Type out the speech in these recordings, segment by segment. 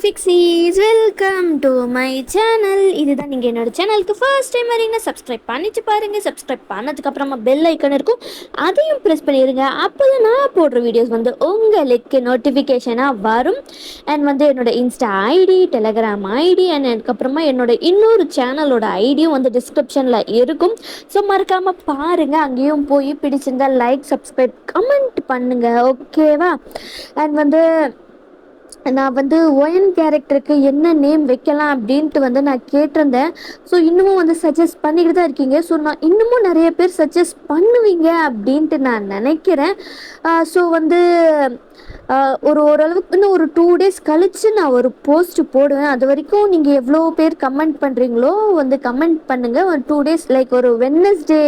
ஃபிக்ஸீஸ் welcome to my channel. இதுதான் நீங்கள் என்னோட சேனலுக்கு ஃபர்ஸ்ட் டைம் வரீங்கன்னா சப்ஸ்கிரைப் பண்ணிச்சு பாருங்கள். சப்ஸ்கிரைப் பண்ணதுக்கப்புறமா பெல் ஐக்கன் இருக்கும், அதையும் ப்ரெஸ் பண்ணிடுங்க. அப்போ தான் நான் போடுற வீடியோஸ் உங்களுக்கு நோட்டிஃபிகேஷனாக வரும். அண்ட் என்னோட insta ID, telegram ID and அதுக்கப்புறமா என்னோட இன்னொரு சேனலோட ஐடியும் டிஸ்கிரிப்ஷனில் இருக்கும். ஸோ மறக்காமல் பாருங்கள். அங்கேயும் போய் பிடிச்சிருந்தால் லைக், சப்ஸ்கிரைப், கமெண்ட் பண்ணுங்கள். ஓகேவா? அண்ட் நான் ஒயன் கேரக்டருக்கு என்ன நேம் வைக்கலாம் அப்படின்ட்டு நான் கேட்டிருந்தேன். ஸோ இன்னமும் சஜஸ்ட் பண்ணிக்கிட்டு தான் இருக்கீங்க. ஸோ நான் இன்னமும் நிறைய பேர் சஜஸ்ட் பண்ணுவீங்க அப்படின்ட்டு நான் நினைக்கிறேன். ஸோ ஓரளவுக்கு இன்னும் ஒரு 2 days கழித்து நான் ஒரு போஸ்ட் போடுவேன். அது வரைக்கும் நீங்கள் எவ்வளோ பேர் கமெண்ட் பண்ணுறீங்களோ கமெண்ட் பண்ணுங்கள். ஒரு 2 days லைக் ஒரு வெட்னஸ்டே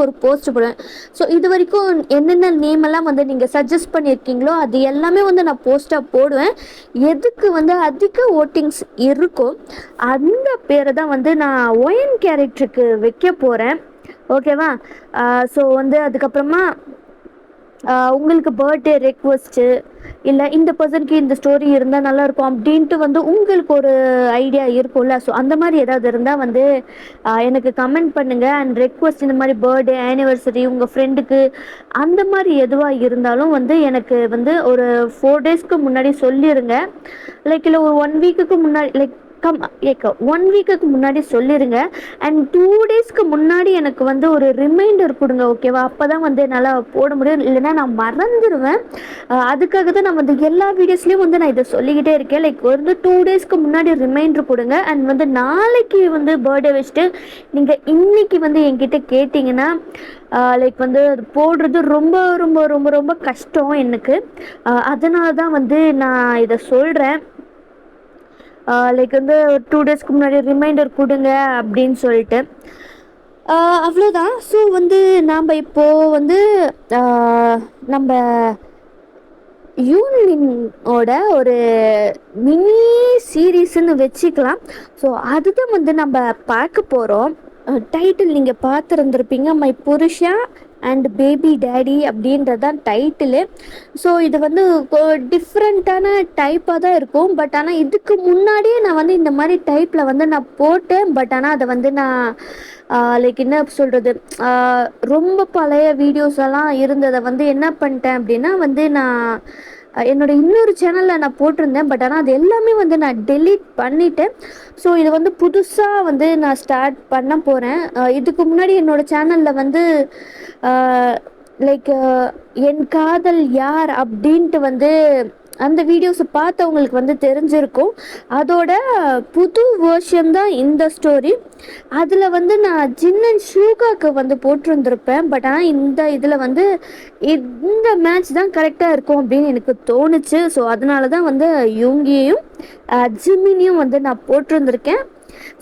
ஒரு போஸ்ட் போடுவேன். ஸோ இது வரைக்கும் என்னென்ன நேம் எல்லாம் நீங்கள் சஜஸ்ட் பண்ணியிருக்கீங்களோ அது எல்லாமே நான் போஸ்ட்டாக போடுவேன். எதுக்கு அதிக ஓட்டிங்ஸ் இருக்கோ அந்த பேரை தான் நான் ஒயன் கேரக்டருக்கு வைக்க போகிறேன். ஓகேவா? ஸோ அதுக்கப்புறமா உங்களுக்கு பர்த்டே ரெக்வஸ்ட்டு இல்லை இந்த பர்சனுக்கு இந்த ஸ்டோரி இருந்தால் நல்லாயிருக்கும் அப்படின்ட்டு உங்களுக்கு ஒரு ஐடியா இருக்கும்ல. ஸோ அந்த மாதிரி ஏதாவது இருந்தால் எனக்கு கமெண்ட் பண்ணுங்கள். அண்ட் ரெக்வஸ்ட் இந்த மாதிரி பர்த்டே, ஆனிவர்சரி, உங்கள் ஃப்ரெண்டுக்கு அந்த மாதிரி எதுவாக இருந்தாலும் எனக்கு ஒரு 4 daysக்கு முன்னாடி சொல்லிடுங்க. லைக் இல்லை ஒரு 1 weekக்கு முன்னாடி லைக் 1 weekக்கு முன்னாடி சொல்லிடுங்க. அண்ட் 2 daysக்கு முன்னாடி எனக்கு ஒரு ரிமைண்டர் கொடுங்க. ஓகேவா? அப்போ தான் என்னால் போட முடியும், இல்லைன்னா நான் மறந்துடுவேன். அதுக்காக தான் நான் எல்லா வீடியோஸ்லேயும் நான் இதை சொல்லிக்கிட்டே இருக்கேன். லைக் 2 daysக்கு முன்னாடி ரிமைண்டர் கொடுங்க. அண்ட் நாளைக்கு பர்த்டே வச்சுட்டு நீங்கள் இன்னைக்கு என்கிட்ட கேட்டிங்கன்னா லைக் போடுறது ரொம்ப ரொம்ப ரொம்ப ரொம்ப கஷ்டம் எனக்கு. அதனால தான் நான் இதை சொல்கிறேன். லைக் 2 daysக்கு முன்னாடி ரிமைண்டர் கொடுங்க அப்படின்னு சொல்லிட்டு. அவ்வளோதான். ஸோ நாம் இப்போது நம்ம யூனியனோட ஒரு மினி சீரீஸ்ன்னு வச்சுக்கலாம். ஸோ அதுதான் நம்ம பார்க்க போகிறோம். டைட்டில் நீங்கள் பார்த்துருந்துருப்பீங்க, my Purusha and baby daddy அப்படின்றதான் டைட்டிலு. ஸோ இது டிஃப்ரெண்ட்டான டைப்பாக தான் இருக்கும். பட் ஆனால் இதுக்கு முன்னாடியே நான் இந்த மாதிரி டைப்பில் நான் போட்டேன். பட் ஆனால் அதை நான் லைக் என்ன சொல்கிறது, ரொம்ப பழைய வீடியோஸ் எல்லாம் இருந்ததை என்ன பண்ணிட்டேன் அப்படின்னா நான் என்னோட இன்னொரு சேனலில் நான் போட்டிருந்தேன். பட் ஆனால் அது எல்லாமே நான் டெலீட் பண்ணிட்டேன். ஸோ இது புதுசாக நான் ஸ்டார்ட் பண்ண போகிறேன். இதுக்கு முன்னாடி என்னோடய சேனலில் லைக் என் காதல் யார் அப்படின்ட்டு அந்த வீடியோஸை பார்த்தவங்களுக்கு தெரிஞ்சிருக்கும். அதோட புது வேர்ஷன் தான் இந்த ஸ்டோரி. அதில் நான் ஜின்னன் ஷூகாக்கு போட்டிருந்துருப்பேன். பட் ஆனால் இந்த இதில் இந்த மேட்ச் தான் கரெக்டாக இருக்கும் அப்படின்னு எனக்கு தோணுச்சு. ஸோ அதனால தான் யூங்கியையும் ஜிமினியும் நான் போட்டிருந்துருக்கேன்.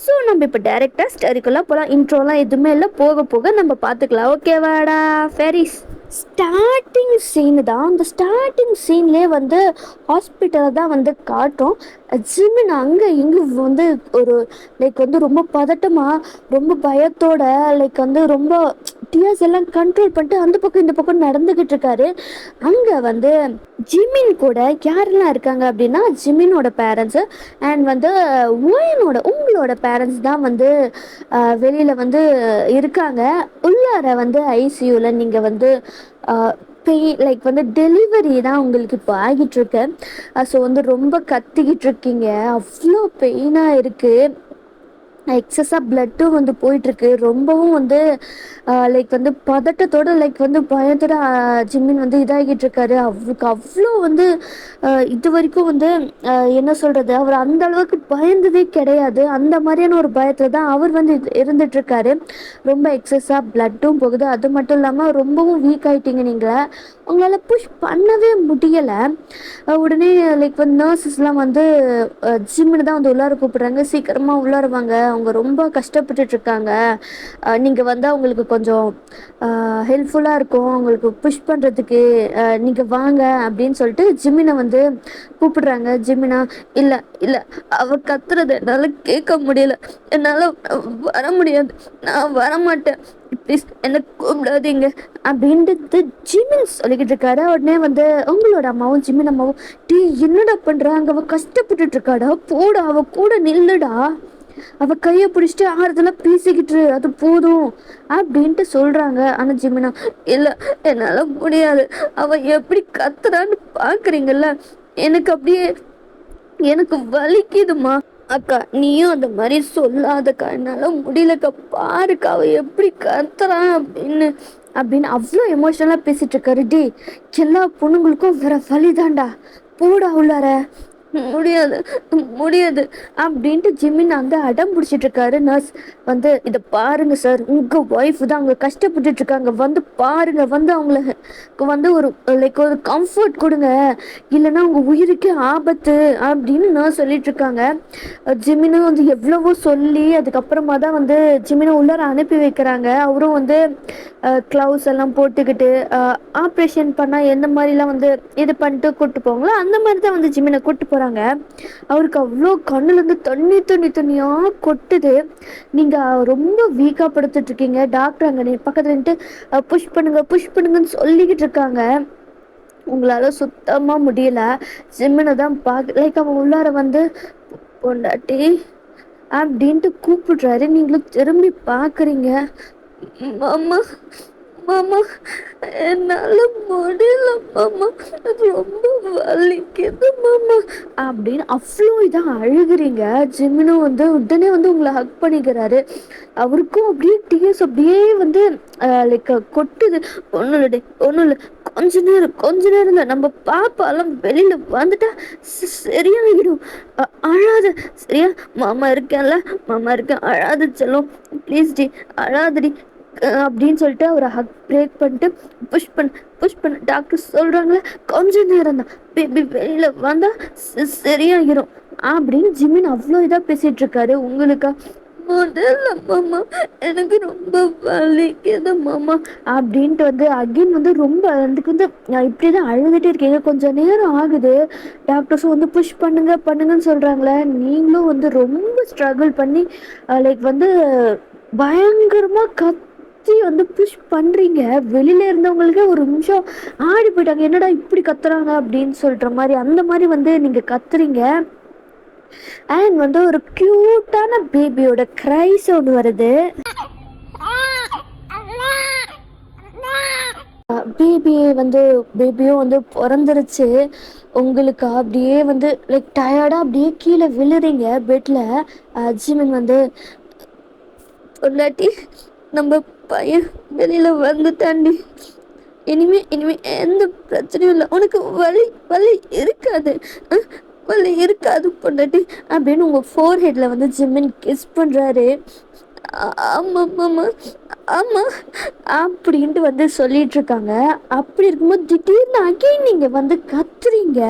ஸோ நம்ம இப்போ டைரெக்டாக ஸ்டோரிக்குள்ளே போகலாம். இன்ட்ரோலாம் எதுவுமே இல்லை, போக போக நம்ம பார்த்துக்கலாம். ஓகேவாடா ஃபெரிஸ்? ஸ்டார்டிங் சீனு தான். அந்த ஸ்டார்டிங் சீன்லேயே ஹாஸ்பிட்டலை தான் காட்டும். ஜிமின் அங்கே இங்கே ஒரு லைக் ரொம்ப பதட்டமாக, ரொம்ப பயத்தோட, லைக் ரொம்ப டியர்ஸ் எல்லாம் கண்ட்ரோல் பண்ணிட்டு அந்த பக்கம் இந்த பக்கம் நடந்துக்கிட்டு இருக்காரு. அங்கே ஜிமின் கூட யாரெல்லாம் இருக்காங்க அப்படின்னா ஜிமினோட பேரண்ட்ஸு அண்ட் உங்களோட பேரண்ட்ஸ் தான் வெளியில் இருக்காங்க. உள்ளார ஐசியூவில் நீங்கள் பெயின் லைக் டெலிவரி தான் உங்களுக்கு இப்போ ஆகிட்டுருக்கு. ஸோ ரொம்ப கத்திக்கிட்டு இருக்கீங்க, அவ்வளோ பெயினாக இருக்குது. எக்ஸஸாக பிளட்டும் போயிட்டுருக்கு. ரொம்பவும் லைக் பதட்டத்தோடு லைக் பயத்தோட ஜிம்மின் இதாகிட்டு இருக்காரு. அவருக்கு அவ்வளோ இது வரைக்கும் என்ன சொல்கிறது, அவர் அந்த அளவுக்கு பயந்ததே கிடையாது. அந்த மாதிரியான ஒரு பயத்தில் தான் அவர் இருந்துகிட்ருக்காரு. ரொம்ப எக்ஸஸாக பிளட்டும் போகுது. அது மட்டும் இல்லாமல் ரொம்பவும் வீக் ஆகிட்டீங்க. நீங்கள் உங்களால் புஷ் பண்ணவே முடியலை. உடனே லைக் நர்சஸ்லாம் ஜிம்மின்னு தான் உள்ளார கூப்பிட்றாங்க. சீக்கிரமாக உள்ளார வாங்க, அவங்க ரொம்ப கஷ்டப்பட்டுட்ருக்காங்க, நீங்கள் வந்து அவங்களுக்கு கொஞ்சம் ஹெல்ப்ஃபுல்லாக இருக்கும், அவங்களுக்கு புஷ் பண்ணுறதுக்கு, நீங்கள் வாங்க அப்படின்னு சொல்லிட்டு ஜிமினை வந்து கூப்பிடுறாங்க. ஜிமினா, இல்லை இல்லை, அவள் கத்துறத என்னால் கேட்க முடியல, என்னால் வர முடியாது, நான் வரமாட்டேன், ப்ளீஸ் என்னை கூப்பிடாதீங்க அப்படின்ட்டு ஜிமின் சொல்லிக்கிட்டு இருக்காரு. உடனே வந்து உங்களோட அம்மாவும் ஜிமின் அம்மாவும், டீ என்னடா பண்ணுற, அங்கே அவள் கஷ்டப்பட்டுட்டு இருக்காடா, போடா அவள் கூட நில்லுடா, அவ கையை பிடிச்சிட்டு ஆறுதெல்லாம் பேசிக்கிட்டு அது போதும் அப்படின்ட்டு சொல்றாங்க. ஆனா ஜிமினா, இல்லை என்னால் முடியாது, அவ எப்படி கத்துறான்னு பார்க்குறீங்கல்ல, எனக்கு அப்படியே எனக்கு வலிக்குதுமா. அக்கா நீயும் அந்த மாதிரி சொல்லாதக்கா, என்னால் முடியலக்கா, பாருக்கா அவ எப்படி கத்துறான் அப்படின்னு அப்படின்னு அவ்வளோ எமோஷனலாக பேசிட்டு இருக்காரு. டி, எல்லா பொண்ணுங்களுக்கும் வேற வழிதான்டா, போடா உள்ளார, முடியாது முடியாது அப்படின்ட்டு ஜிமின் வந்து அடம் பிடிச்சிட்டு இருக்காரு. நர்ஸ் வந்து, இதை பாருங்க சார், உங்க ஒய்ஃப் தான் அவங்க கஷ்டப்பட்டுட்டு இருக்காங்க, வந்து பாருங்க, வந்து அவங்களுக்கு வந்து ஒரு லைக் ஒரு கம்ஃபர்ட் கொடுங்க, இல்லைன்னா உங்க உயிருக்கே ஆபத்து அப்படின்னு நர்ஸ் சொல்லிட்டு இருக்காங்க. ஜிமினும் வந்து எவ்வளவோ சொல்லி அதுக்கப்புறமா தான் வந்து ஜிமினை உள்ளார அனுப்பி வைக்கிறாங்க. அவரும் வந்து க்ளவுஸ் எல்லாம் போட்டுக்கிட்டு ஆப்ரேஷன் பண்ணால் எந்த மாதிரிலாம் வந்து இது பண்ணிட்டு கூப்பிட்டு போவாங்களோ அந்த மாதிரி தான் வந்து ஜிமினை கூப்பிட்டு போகிறாங்க. அவருக்கு அவ்வளோ கண்ணுலேருந்து தண்ணி தண்ணி தண்ணியாக கொட்டுது. நீங்கள் ரொம்ப வீக்காக படுத்துட்ருக்கீங்க, டாக்டர் அங்கே பக்கத்தில் நின்றுட்டு புஷ் பண்ணுங்க புஷ் பண்ணுங்கன்னு சொல்லிக்கிட்டு இருக்காங்க. உங்களால் சுத்தமாக முடியல. ஜிமினை தான் பார்க்க லைக் அவன் உள்ளார வந்து பொண்டாட்டி அப்படின்ட்டு கூப்பிடுறாரு. நீங்களும் திரும்பி பார்க்குறீங்க. மாமா மாமா என்னால் முடியல மாமா, ரொம்ப வலிக்குது மாமா அப்படின்னு அவ்வளோ இதாக அழுகுறீங்க. ஜிமினும் வந்து உடனே வந்து உங்களை ஹக் பண்ணிக்கிறாரு. அவருக்கும் அப்படியே டீயர்ஸ் அப்படியே வந்து லைக் கொட்டுது. ஒன்றும் இல்லை ஒன்றும் இல்லை, கொஞ்ச நேரம் இல்லை, நம்ம பாப்பாலாம் வெளியில் வந்துட்டா சரியாகிடும், அழாத சரியா, மாமா இருக்கேன்ல, மாமா இருக்கேன், அழாத செல்லும், ப்ளீஸ் டி அழாதடி அப்படின்னு சொல்லிட்டு அவரை ஹக் பிரேக் பண்ணிட்டு புஷ் பண்ண டாக்டர் சொல்கிறாங்களே கொஞ்ச நேரம் தான், பேபி வெளியில் வந்தால் சரியாகிடும் அப்படின்னு ஜிமின் அவ்வளோ இதாக பேசிகிட்டு இருக்காரு. உங்களுக்கா முதல்ல மாமா எனக்கு ரொம்ப வலிக்குது மாமா அப்படின்ட்டு வந்து அகைன் வந்து ரொம்ப அதுக்கு வந்து இப்படி தான் அழுதுகிட்டே இருக்கீங்க, கொஞ்சம் நேரம் ஆகுது, டாக்டர்ஸும் வந்து புஷ் பண்ணுங்கன்னு சொல்கிறாங்களே, நீங்களும் வந்து ரொம்ப ஸ்ட்ரகிள் பண்ணி லைக் வந்து பயங்கரமாக வந்து புஷ் பண்ணுறீங்க. வெளியில இருந்தவங்களுக்கே ஒரு நிமிஷம் ஆடி போயிட்டாங்க, என்னடா இப்படி கத்துறாங்க அப்படின்னு சொல்கிற மாதிரி, அந்த மாதிரி வந்து நீங்கள் கத்துறீங்க. அண்ட் வந்து ஒரு க்யூட்டான பேபியோட க்ரை சவுண்ட் வருது. பேபியும் வந்து பிறந்துருச்சு. உங்களுக்கு அப்படியே வந்து லைக் டயர்டாக அப்படியே கீழே விழுறீங்க பெட்டில். ஜிமின் வந்து, பொண்டாட்டி நம்ம பையன் வெளியில் வந்துட்டாண்டி, இனிமே எந்த பிரச்சனையும் இல்லை, உனக்கு வலி இருக்காது, வலி இருக்காது பொண்டாட்டி அப்படின்னு உங்கள் ஃபோர் ஹெட்டில் வந்து ஜிமின் கிஸ் பண்ணுறாரு. ஆமாம் மாமா ஆமாம் அப்படின்ட்டு வந்து சொல்லிகிட்ருக்காங்க. அப்படி இருக்கும்போது திடீர்னு அகைன் நீங்கள் வந்து கத்துறீங்க.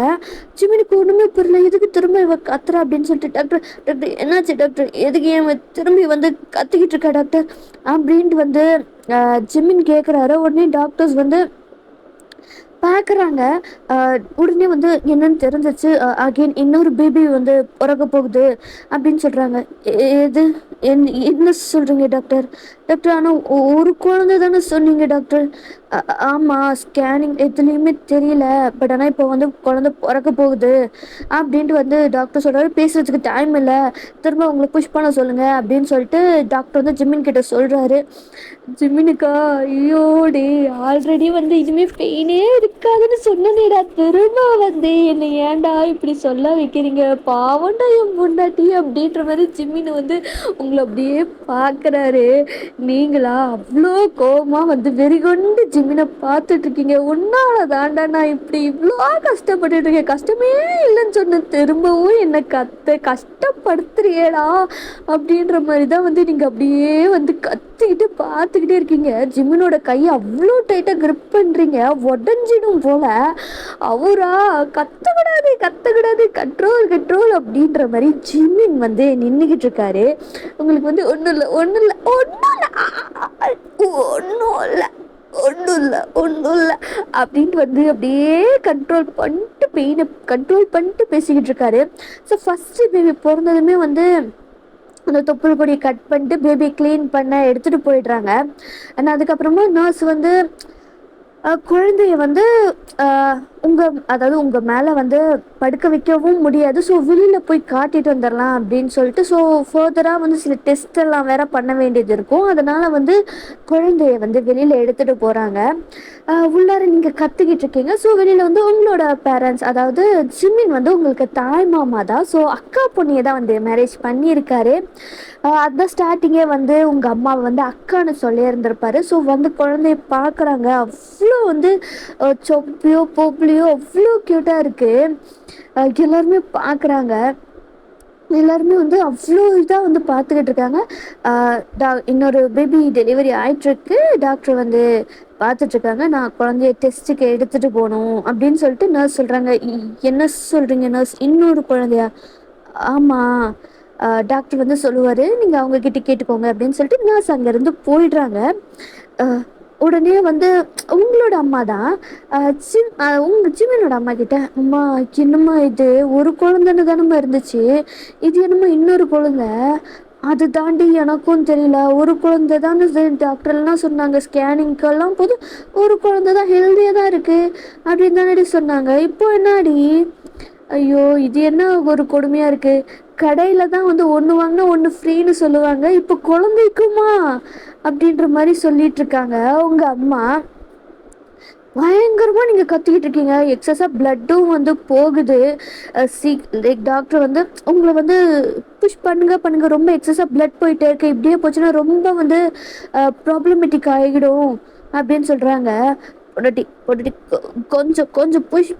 ஜிமினுக்கு ஒன்றுமே புரியல, எதுக்கு திரும்ப இவ கத்துறா அப்படின்னு சொல்லிட்டு, டாக்டர் என்னாச்சு டாக்டர், எதுக்கு ஏன் திரும்பி வந்து கத்திக்கிட்டு இருக்கா டாக்டர் அப்படின்ட்டு வந்து ஜிமின் கேட்குறாரு. உடனே டாக்டர்ஸ் வந்து பார்க்குறாங்க. உடனே வந்து என்னன்னு தெரிஞ்சிச்சு. அகெயின் இன்னொரு பேபி வந்து பிறக்க போகுது அப்படின்னு சொல்கிறாங்க. எது என்ன சொல்கிறீங்க டாக்டர்? ஆனால் ஒரு குழந்தை தானே சொன்னீங்க டாக்டர். ஆமாம், ஸ்கேனிங் எதுலேயுமே தெரியல, பட் ஆனால் இப்போ வந்து குழந்தை பிறக்க போகுது அப்படின்ட்டு வந்து டாக்டர் சொல்கிறாரு. பேசுகிறதுக்கு டைம் இல்லை, திரும்ப உங்களை புஷ் பண்ண சொல்லுங்கள் அப்படின்னு சொல்லிட்டு டாக்டர் வந்து ஜிமின் கிட்ட சொல்கிறாரு. ஜிமினுக்கா, ஐயோடி ஆல்ரெடி வந்து இனிமேல் பெயினே இருக்காதுன்னு சொன்னேடா, திரும்ப வந்து என்னை ஏன்டா இப்படி சொல்ல வைக்கிறீங்க, பாவண்டா என் முன்னாடி அப்படின்ற மாதிரி ஜிமின் வந்து உங்களை அப்படியே பார்க்குறாரு. நீங்களா அவ்வளோ கோபமாக வந்து வெறிகொண்டு ஜிமினை பார்த்துட்டு இருக்கீங்க. உன்னால தாண்டா நான் இப்படி இவ்வளோ கஷ்டப்பட்டுட்டு இருக்கேன். கஷ்டமே இல்லைன்னு சொன்ன திரும்பவும் என்னை கஷ்டப்படுத்துறியேடா அப்படின்ற மாதிரி தான் வந்து நீங்கள் அப்படியே வந்து கத்திக்கிட்டு பார்த்துக்கிட்டே இருக்கீங்க. ஜிமினோட கையை அவ்வளோ டைட்டாக கிரிப் பண்ணுறீங்க, உடஞ்சிடும் போல. அவரா கத்தக்கூடாது கத்தக்கூடாது, கண்ட்ரோல் கண்ட்ரோல் அப்படின்ற மாதிரி ஜிமின் வந்து நின்றுக்கிட்டு இருக்காரு. உங்களுக்கு வந்து ஒன்றும் இல்லை ஒன்றும் இல்லை ஒன்றும் இல்லை ஒன்றும் இல்லை ஒன்றும் இல்லை ஒன்றும் இல்லை அப்படின்ட்டு வந்து அப்படியே கண்ட்ரோல் பண்ணிட்டு பெயினை கண்ட்ரோல் பண்ணிட்டு பேசிக்கிட்டு இருக்காரு. ஸோ ஃபஸ்ட்டு பேபி பிறந்ததுமே வந்து அந்த தொப்புள் கொடியை கட் பண்ணிட்டு பேபி க்ளீன் பண்ண எடுத்துகிட்டு போயிடுறாங்க. ஆனால் அதுக்கப்புறமா நர்ஸ் வந்து குழந்தைய வந்து உங்கள் மேலே வந்து படுக்க வைக்கவும் முடியாது, ஸோ வெளியில் போய் காட்டிட்டு வந்துடலாம் அப்படின்னு சொல்லிட்டு, ஸோ ஃபர்தராக வந்து சில டெஸ்ட் எல்லாம் வேற பண்ண வேண்டியது இருக்கும். அதனால் வந்து குழந்தைய வந்து வெளியில் எடுத்துகிட்டு போகிறாங்க. உள்ளார நீங்கள் கற்றுக்கிட்டு இருக்கீங்க. ஸோ வெளியில் வந்து உங்களோட பேரண்ட்ஸ், அதாவது ஜிமின் வந்து உங்களுக்கு தாய் மாமா தான். ஸோ அக்கா பொண்ணியை தான் வந்து மேரேஜ் பண்ணியிருக்காரு. அதுதான் ஸ்டார்டிங்கே வந்து உங்கள் அம்மாவை வந்து அக்கான்னு சொல்லியிருந்திருப்பாரு. ஸோ வந்து குழந்தைய பார்க்குறாங்க. அவ்வளோ வந்து சொப்பியோ போப்லியோ அவ்வளோ க்யூட்டாக இருக்குது. எல்லாருமே பார்க்குறாங்க. எல்லாருமே வந்து அவ்வளோ இதாக வந்து பார்த்துக்கிட்டு இருக்காங்க. இன்னொரு பேபி டெலிவரி ஆகிட்டுருக்கு. டாக்டர் வந்து பார்த்துட்ருக்காங்க. நான் குழந்தைய டெஸ்ட்டுக்கு எடுத்துகிட்டு போகணும் அப்படின்னு சொல்லிட்டு நர்ஸ் சொல்கிறாங்க. என்ன சொல்கிறீங்க நர்ஸ், இன்னொரு குழந்தையா? ஆமாம், டாக்டர் வந்து சொல்லுவார், நீங்கள் அவங்கக்கிட்ட கேட்டுக்கோங்க அப்படின்னு சொல்லிட்டு நர்ஸ் அங்கேருந்து போயிடுறாங்க. உடனே வந்து உங்களோட அம்மா தான் உங்கள் ஜிமினோட அம்மா கிட்ட, அம்மா என்னம்மா இது ஒரு குழந்தைன்னு தானம்மா இருந்துச்சு, இது என்னம்மா இன்னொரு குழந்தை, அது தாண்டி எனக்கும் தெரியல, ஒரு குழந்தை தான் டாக்டர்லாம் சொன்னாங்க, ஸ்கேனிங்கெல்லாம் போது ஒரு குழந்தை தான் ஹெல்த்தியாக தான் இருக்குது அப்படின்னு தானடி சொன்னாங்க, இப்போ என்னாடி? ஐயோ இது என்ன ஒரு கொடுமையாக இருக்குது, கடையில் தான் வந்து ஒன்று வாங்கினா ஒன்று ஃப்ரீன்னு சொல்லுவாங்க, இப்போ குழந்தைக்குமா அப்படின்ற மாதிரி சொல்லிட்டு இருக்காங்க உங்கள் அம்மா. பயங்கரமாக நீங்கள் கத்திக்கிட்டு இருக்கீங்க. எக்ஸஸாக பிளட்டும் வந்து போகுது. லைக் டாக்டர் வந்து உங்களை வந்து புஷ் பண்ணுங்க, ரொம்ப எக்ஸஸாக பிளட் போயிட்டே இருக்கு, இப்படியே போச்சுன்னா ரொம்ப வந்து ப்ராப்ளமேட்டிக் ஆகிடும் அப்படின்னு சொல்கிறாங்க. பொண்டாட்டி பொண்டாட்டி கொஞ்சம் கொஞ்சம் புஷ்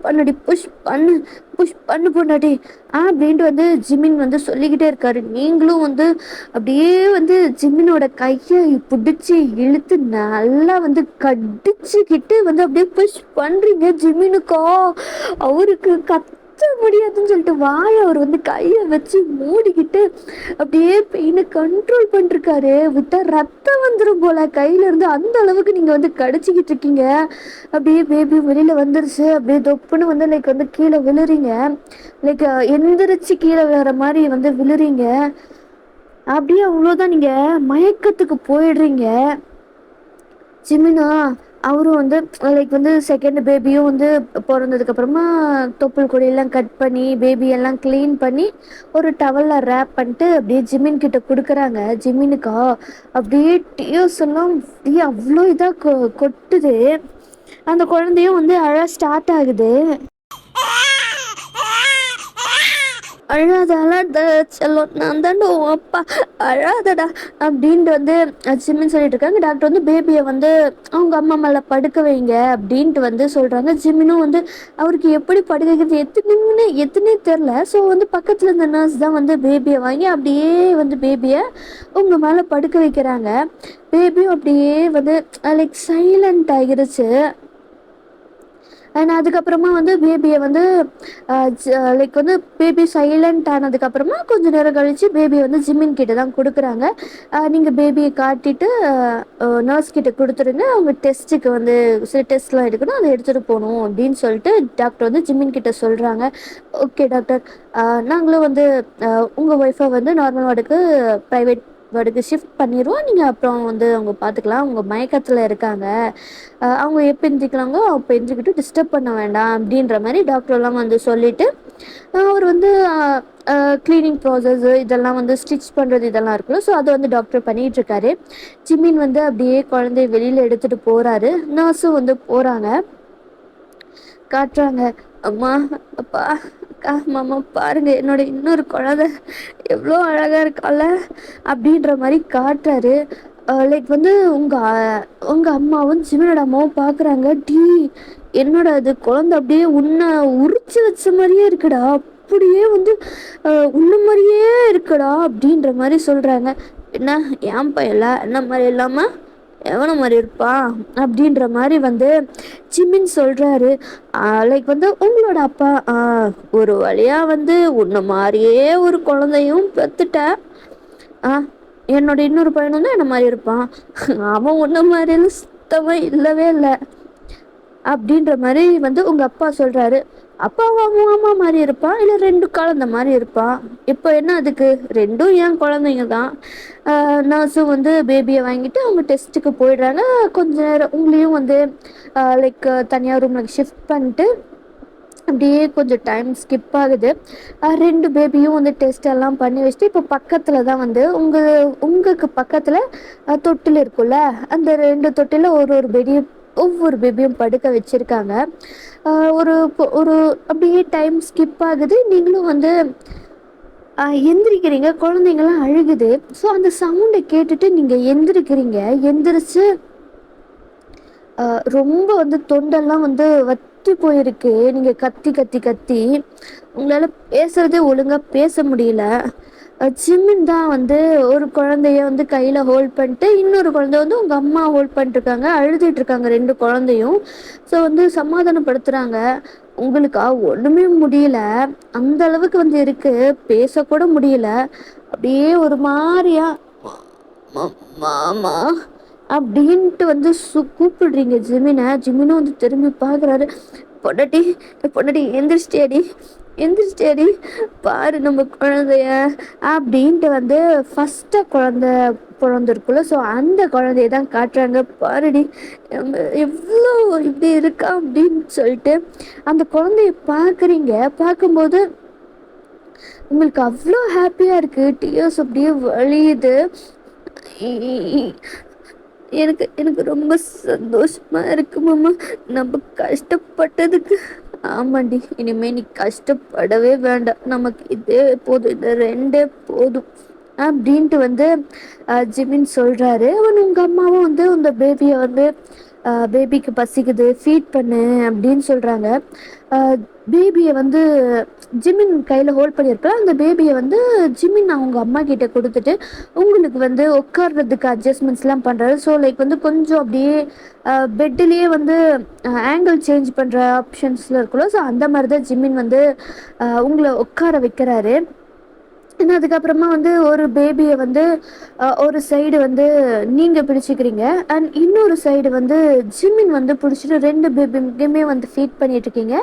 பண்ணு பொண்டாட்டி அப்படின்ட்டு வந்து ஜிமின் வந்து சொல்லிக்கிட்டே இருக்காரு. நீங்களும் வந்து அப்படியே வந்து ஜிமினோட கையை பிடிச்சி இழுத்து நல்லா வந்து கடிச்சுக்கிட்டு வந்து அப்படியே புஷ் பண்ணுறீங்க. ஜிமினுக்கா அவருக்கு முடியாதுன்னு சொல்லிட்டு வாயை அவர் வந்து கையை வச்சு மூடிக்கிட்டு அப்படியே பெயினை கண்ட்ரோல் பண்ணிருக்காரு. விட்டா ரத்தம் வந்துடும் போல கையில இருந்து, அந்த அளவுக்கு நீங்க வந்து கடிச்சிக்கிட்டு இருக்கீங்க. அப்படியே பேபி வெளியில வந்துருச்சு. அப்படியே தொப்புன்னு வந்து லைக் வந்து கீழே விழுறீங்க. லைக் எந்திரிச்சு கீழே விழுற மாதிரி வந்து விழுறீங்க. அப்படியே அவ்வளோதான், நீங்க மயக்கத்துக்கு போயிடுறீங்க. ஜிமினா அவரும் வந்து லைக் வந்து செகண்ட் பேபியும் வந்து பிறந்ததுக்கப்புறமா தொப்புள் கொடியெல்லாம் கட் பண்ணி பேபியெல்லாம் க்ளீன் பண்ணி ஒரு டவலில் ரேப் பண்ணிட்டு அப்படியே ஜிமின் கிட்ட கொடுக்குறாங்க. ஜிமினுக்கா அப்படியே டியர்ஸ் எல்லாம் அப்படியே அவ்வளோ இதாக கொட்டுது. அந்த குழந்தையும் வந்து அழ ஸ்டார்ட் ஆகுது. அழாத செல்லம், நான் தாண்டா உன் அப்பா, அழாதடா அப்படின்ட்டு வந்து ஜிம்மின்னு சொல்லிட்டு இருக்காங்க. டாக்டர் வந்து பேபியை வந்து அவங்க அம்மா மேலே படுக்க வைங்க அப்படின்ட்டு வந்து சொல்கிறாங்க. ஜிம்மினும் வந்து அவருக்கு எப்படி படுக்க வைக்கிறது எத்தனே தெரில. ஸோ வந்து பக்கத்தில் இருந்த நர்ஸ் தான் வந்து பேபியை வாங்கி அப்படியே வந்து பேபியை உங்கள் மேலே படுக்க வைக்கிறாங்க. பேபியும் அப்படியே வந்து லைக் சைலண்ட் ஆகிருச்சு. அண்ட் அதுக்கப்புறமா வந்து பேபியை வந்து லைக் வந்து பேபி சைலண்ட் ஆனதுக்கப்புறமா கொஞ்சம் நேரம் கழித்து பேபியை வந்து ஜிம்மின் கிட்ட தான் கொடுக்குறாங்க. நீங்கள் பேபியை காட்டிட்டு நர்ஸ் கிட்ட கொடுத்துருங்க, அவங்க டெஸ்ட்டுக்கு வந்து சில டெஸ்ட்லாம் எடுக்கணும், அதை எடுத்துகிட்டு போகணும் அப்படின்னு சொல்லிட்டு டாக்டர் வந்து ஜிம்மின் கிட்ட சொல்கிறாங்க. ஓகே டாக்டர், நாங்களும் வந்து உங்கள் ஒய்ஃபை வந்து நார்மல் வார்டுக்கு ப்ரைவேட் வார்டுக்கு ஷிஃப்ட் பண்ணிடுவோம், நீங்கள் அப்புறம் வந்து அவங்க பார்த்துக்கலாம், அவங்க மயக்கத்தில் இருக்காங்க, அவங்க எப்போ எந்திரிக்கலாங்கோ அப்போ எந்திரிக்கிட்டு டிஸ்டர்ப் பண்ண வேண்டாம் அப்படின்ற மாதிரி டாக்டர்லாம் வந்து சொல்லிவிட்டு அவர் வந்து க்ளீனிங் ப்ராசஸ் இதெல்லாம் வந்து ஸ்டிச் பண்ணுறது இதெல்லாம் இருக்குல்ல, ஸோ அதை வந்து டாக்டர் பண்ணிகிட்ருக்காரு. ஜிம்மின் வந்து அப்படியே குழந்தைய வெளியில் எடுத்துகிட்டு போகிறாரு. நர்ஸும் வந்து போகிறாங்க, காட்டுறாங்க. அம்மா அப்பா அக்கா மாமா பாருங்க, என்னோட இன்னொரு குழந்தை எவ்வளோ அழகாக இருக்கால அப்படின்ற மாதிரி காட்டுறாரு. லைக் வந்து உங்க அம்மாவும் ஜிமினோட அம்மாவும் பார்க்குறாங்க. என்னடா அது குழந்தை அப்படியே உன்னை உரிச்சு வச்ச மாதிரியே இருக்குடா, அப்படியே வந்து உன்ன மாதிரியே இருக்குடா அப்படின்ற மாதிரி சொல்கிறாங்க. என்ன என் பையல என்ன மாதிரி இல்லாமல் எவன மாதிரி இருப்பான் அப்படின்ற மாதிரி வந்து ஜிமின் சொல்கிறாரு. லைக் வந்து உங்களோட அப்பா ஒரு வழியாக வந்து உன்ன மாதிரியே ஒரு குழந்தையும் பெற்றுட்ட. என்னோட இன்னொரு பையனும் தான் என்ன மாதிரி இருப்பான், அவன் உன்ன மாதிரிலாம் சுத்தமாக இல்லவே இல்லை அப்படின்ற மாதிரி வந்து உங்கள் அப்பா சொல்கிறாரு. அப்பாவும் அவன் அம்மா மாதிரி இருப்பான், இல்லை ரெண்டு குழந்த மாதிரி இருப்பான். இப்போ என்ன அதுக்கு, ரெண்டும் ஏன் குழந்தைங்க தான். நர்ஸும் வந்து பேபியை வாங்கிட்டு அவங்க டெஸ்ட்டுக்கு போயிடுறாங்க. கொஞ்ச நேரம் உங்களையும் வந்து லைக் தனியாக ரூமில் ஷிஃப்ட் பண்ணிட்டு அப்படியே கொஞ்சம் டைம் ஸ்கிப் ஆகுது. ரெண்டு பேபியும் வந்து டெஸ்ட் எல்லாம் பண்ணி வச்சுட்டு இப்போ பக்கத்தில் தான் வந்து உங்களுக்கு பக்கத்தில் தொட்டில் இருக்குல்ல, அந்த ரெண்டு தொட்டில் ஒவ்வொரு பேபியும் படுக்க வச்சுருக்காங்க. ஒரு ஒரு அப்படியே டைம் ஸ்கிப் ஆகுது. நீங்களும் வந்து எந்திரிக்கிறீங்க, குழந்தைங்களாம் அழுகுது. ஸோ அந்த சவுண்டை கேட்டுட்டு நீங்கள் எந்திரிக்கிறீங்க. எந்திரிச்சு ரொம்ப வந்து தொண்டெல்லாம் வந்து வத்தி போயிருக்கு. நீங்கள் கத்தி கத்தி கத்தி உங்களால் பேசுகிறதே ஒழுங்காக பேச முடியல. ஜிம்மின் தான் வந்து ஒரு குழந்தைய வந்து கையில் ஹோல்ட் பண்ணிட்டு, இன்னொரு குழந்தைய வந்து உங்கள் அம்மா ஹோல்ட் பண்ணிட்டுருக்காங்க. அழுதுட்டுருக்காங்க ரெண்டு குழந்தையும். ஸோ வந்து சமாதானப்படுத்துகிறாங்க. உங்களுக்கு ஒன்றுமே முடியல, அந்த அளவுக்கு வந்து இருக்குது, பேசக்கூட முடியல. அப்படியே ஒரு மாதிரியா மாமா அப்படின்ட்டு வந்து கூப்பிடுறீங்க ஜிமினும் வந்து திரும்பி பார்க்குறாரு. பொண்டாட்டி எந்திரிச்சிட்டேடி பாரு நம்ம குழந்தைய அப்படின்ட்டு வந்து ஃபஸ்ட்டாக பிறந்திருக்குல்ல, ஸோ அந்த குழந்தைய தான் காட்டுறாங்க. பாருடி எவ்வளோ இப்படி இருக்கா அப்படின்னு சொல்லிட்டு அந்த குழந்தைய பார்க்குறீங்க. பார்க்கும்போது உங்களுக்கு அவ்வளோ ஹாப்பியாக இருக்குது, டியர்ஸ் அப்படியே வழியுது. எனக்கு ரொம்ப சந்தோஷமா இருக்கு மாமா. நம்ம கஷ்டப்பட்டதுக்கு ஆமாண்டி, இனிமே நீ கஷ்டப்படவே வேண்டாம், நமக்கு இதே போதும், இந்த ரெண்டே போதும் அப்படின்ட்டு வந்து ஜிமின் சொல்கிறாரு. உங்கள் அம்மாவும் வந்து இந்த பேபியை வந்து பேபிக்கு பசிக்குது ஃபீட் பண்ணு அப்படின்னு சொல்கிறாங்க. பேபியை வந்து ஜிமின் கையில் ஹோல்ட் பண்ணியிருப்பேன். அந்த பேபியை வந்து ஜிமின் அவங்க அம்மா கிட்ட கொடுத்துட்டு உங்களுக்கு வந்து உட்கார்றதுக்கு அட்ஜஸ்ட்மெண்ட்ஸ்லாம் பண்ணுறாரு. ஸோ லைக் வந்து கொஞ்சம் அப்படியே பெட்டிலேயே வந்து ஆங்கிள் சேஞ்ச் பண்ணுற ஆப்ஷன்ஸில் இருக்குல்ல, ஸோ அந்த மாதிரி தான் ஜிமின் வந்து உங்களை உட்கார வைக்கிறாரு. ஏன்னா அதுக்கப்புறமா வந்து ஒரு பேபியை வந்து ஒரு சைடு வந்து நீங்கள் பிடிச்சிக்கிறீங்க, அண்ட் இன்னொரு சைடு வந்து ஜிமின் வந்து பிடிச்சிட்டு ரெண்டு பேபியுமே வந்து ஃபீட் பண்ணிகிட்ருக்கீங்க.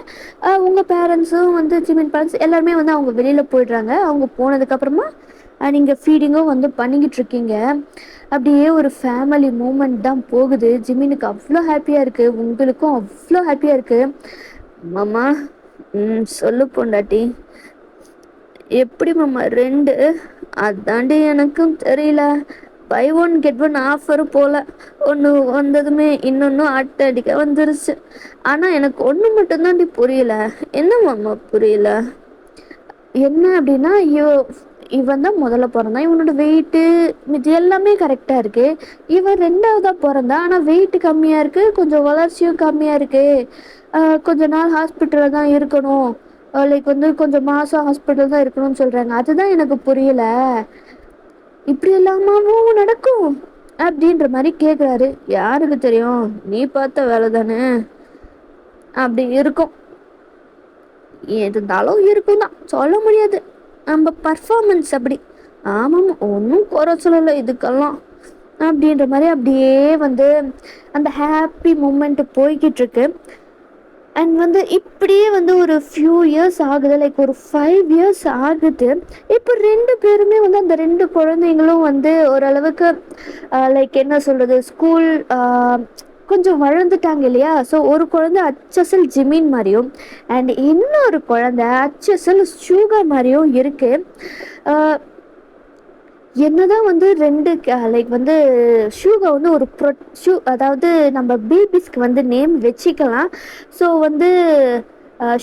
உங்கள் பேரண்ட்ஸும் வந்து ஜிமின் பேரண்ட்ஸ் எல்லாருமே வந்து அவங்க வெளியில் போயிடுறாங்க. அவங்க போனதுக்கப்புறமா நீங்கள் ஃபீடிங்கும் வந்து பண்ணிக்கிட்டு இருக்கீங்க. அப்படியே ஒரு ஃபேமிலி மூமெண்ட் தான் போகுது. ஜிமினுக்கு அவ்வளோ ஹாப்பியாக இருக்குது, உங்களுக்கும் அவ்வளோ ஹாப்பியாக இருக்குது. மாமா சொல்லு பொண்டாட்டி, எப்படி மாமா ரெண்டு? அதாண்டி எனக்கும் தெரியல, பை ஒன் கெட் ஒன் ஆஃபரும் போல் ஒன்று வந்ததுமே இன்னொன்று அடிக்க வந்துருச்சு. ஆனால் எனக்கு ஒன்று மட்டும்தாண்டி புரியல. என்ன மாமா புரியல? என்ன அப்படின்னா, இவன் தான் முதல்ல பிறந்தான், இவனோட வெயிட்டு இது எல்லாமே கரெக்டாக இருக்குது. இவன் ரெண்டாவதாக பிறந்தான், ஆனால் வெயிட்டு கம்மியாக இருக்குது, கொஞ்சம் வளர்ச்சியும் கம்மியாக இருக்குது. கொஞ்ச நாள் ஹாஸ்பிட்டலில் தான் இருக்கணும், லைக் வந்து கொஞ்சம் மாதம் ஹாஸ்பிட்டல் தான் இருக்கணும்னு சொல்கிறாங்க. அதுதான் எனக்கு புரியல, இப்படி எல்லாமாவும் நடக்கும் அப்படின்ற மாதிரி கேட்குறாரு. யாருக்கு தெரியும், நீ பார்த்த வேலை தானே, அப்படி இருக்கும், இருந்தாலும் இருக்கும் தான், சொல்ல முடியாது, நம்ம பர்ஃபார்மன்ஸ் அப்படி. ஆமாம், ஒன்றும் குறை சொல்லலை இதுக்கெல்லாம் அப்படின்ற மாதிரி அப்படியே வந்து அந்த ஹாப்பி மூமெண்ட்டு போய்கிட்டு இருக்கு. அண்ட் வந்து இப்படியே வந்து ஒரு ஃபியூ இயர்ஸ் ஆகுது, லைக் ஒரு 5 இயர்ஸ் ஆகுது. இப்போ ரெண்டு பேருமே வந்து அந்த ரெண்டு குழந்தைங்களும் வந்து ஓரளவுக்கு லைக் என்ன சொல்கிறது, ஸ்கூல் கொஞ்சம் வளர்ந்துட்டாங்க இல்லையா. ஸோ ஒரு குழந்தை அச்சசல் ஜிமின் மாதிரியும் அண்ட் இன்னொரு குழந்தை அச்சசல் ஷூகர் மாதிரியும் இருக்குது. என்னதான் வந்து ரெண்டு லைக் வந்து ஷூகை வந்து ஒரு அதாவது நம்ம பேபிஸ்க்கு வந்து நேம் வச்சுக்கலாம். ஸோ வந்து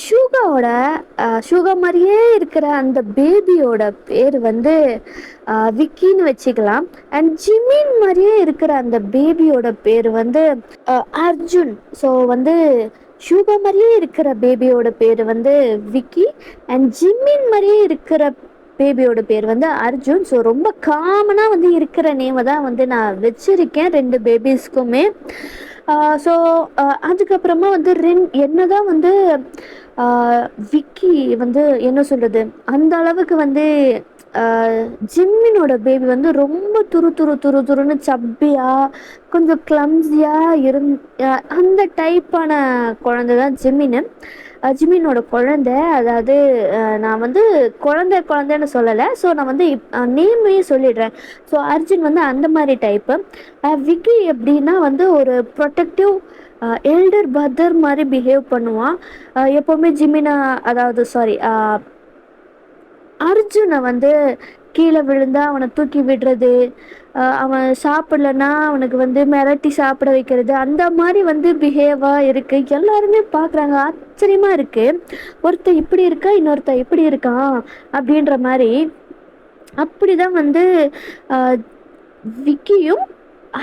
ஷூகாவோட ஷூகா மாதிரியே இருக்கிற அந்த பேபியோட பேர் வந்து விக்கின்னு வச்சுக்கலாம். அண்ட் ஜிமின் மாதிரியே இருக்கிற அந்த பேபியோட பேர் வந்து அர்ஜுன். ஸோ வந்து ஷூகா மாதிரியே இருக்கிற பேபியோட பேர் வந்து விக்கி, அண்ட் ஜிமின் மாதிரியே இருக்கிற பேபியோட பேர் வந்து அர்ஜுன். ஸோ ரொம்ப காமனாக வந்து இருக்கிற நேமை தான் வந்து நான் வச்சுருக்கேன் 2 பேபிஸ்க்குமே. ஸோ அதுக்கப்புறமா வந்து என்னதான் வந்து விக்கி வந்து என்ன சொல்கிறது, அந்த அளவுக்கு வந்து ஜிம்மினோட பேபி வந்து ரொம்ப துருன்னு சப்பியாக கொஞ்சம் கிளம்ஸியாக அந்த டைப்பான குழந்தை தான் ஜிம்மின்னு. ஜிம்மினோட குழந்தை, அதாவது நான் வந்து குழந்தைன்னு சொல்லலை. ஸோ நான் வந்து நேமையே சொல்லிடுறேன். ஸோ அர்ஜுன் வந்து அந்த மாதிரி டைப்பு. விக்கி எப்படின்னா வந்து ஒரு ப்ரொடெக்டிவ் எல்டர் பிரதர் மாதிரி பிஹேவ் பண்ணுவான். எப்போவுமே ஜிம்மினா, அதாவது சாரி அர்ஜுனை வந்து கீழே விழுந்தா அவனை தூக்கி விடுறது, அவன் சாப்பிடலன்னா அவனுக்கு வந்து மிரட்டி சாப்பிட வைக்கிறது, அந்த மாதிரி வந்து பிஹேவாக இருக்குது. எல்லாருமே பார்க்குறாங்க, ஆச்சரியமாக இருக்குது. ஒருத்தர் இப்படி இருக்கா, இன்னொருத்தர் இப்படி இருக்கான் அப்படின்ற மாதிரி. அப்படி தான் வந்து விக்கியும்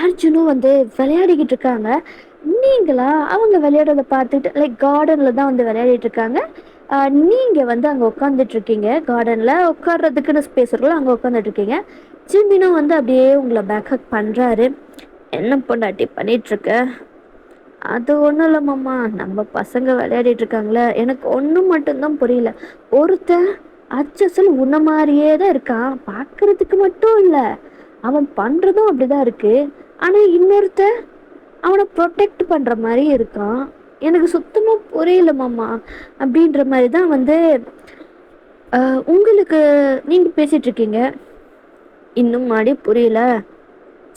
அர்ஜுனும் வந்து விளையாடிக்கிட்டு இருக்காங்க. நீங்களா அவங்க விளையாடுறத பார்த்துட்டு லைக் கார்டனில் தான் வந்து விளையாடிட்டு இருக்காங்க. நீங்கள் வந்து அங்கே உட்காந்துட்ருக்கீங்க, கார்டனில் உட்கார்றதுக்குன்னு ஸ்பேஸ் இருக்குல்ல, அங்கே உட்காந்துட்ருக்கீங்க. ஜிமினும் வந்து அப்படியே உங்களை பேக்கப் பண்ணுறாரு. என்ன பொண்டாட்டி பண்ணிகிட்ருக்க? அது ஒன்றும் இல்லை மாமா, நம்ம பசங்க விளையாடிட்டு இருக்காங்களே, எனக்கு ஒன்றும் மட்டும்தான் புரியல. ஒருத்தன் அச்சசல் உன்ன மாதிரியே தான் இருக்கான், பார்க்குறதுக்கு மட்டும் இல்லை அவன் பண்ணுறதும் அப்படி தான் இருக்குது. ஆனால் இன்னொருத்தன் அவனை ப்ரொடெக்ட் பண்ணுற மாதிரி இருக்கான், எனக்கு சுத்தமாக புரியல மாமா அப்படின்ற மாதிரி தான் வந்து உங்களுக்கு நீங்கள் பேசிகிட்ருக்கீங்க. இன்னும் மாடி புரியல.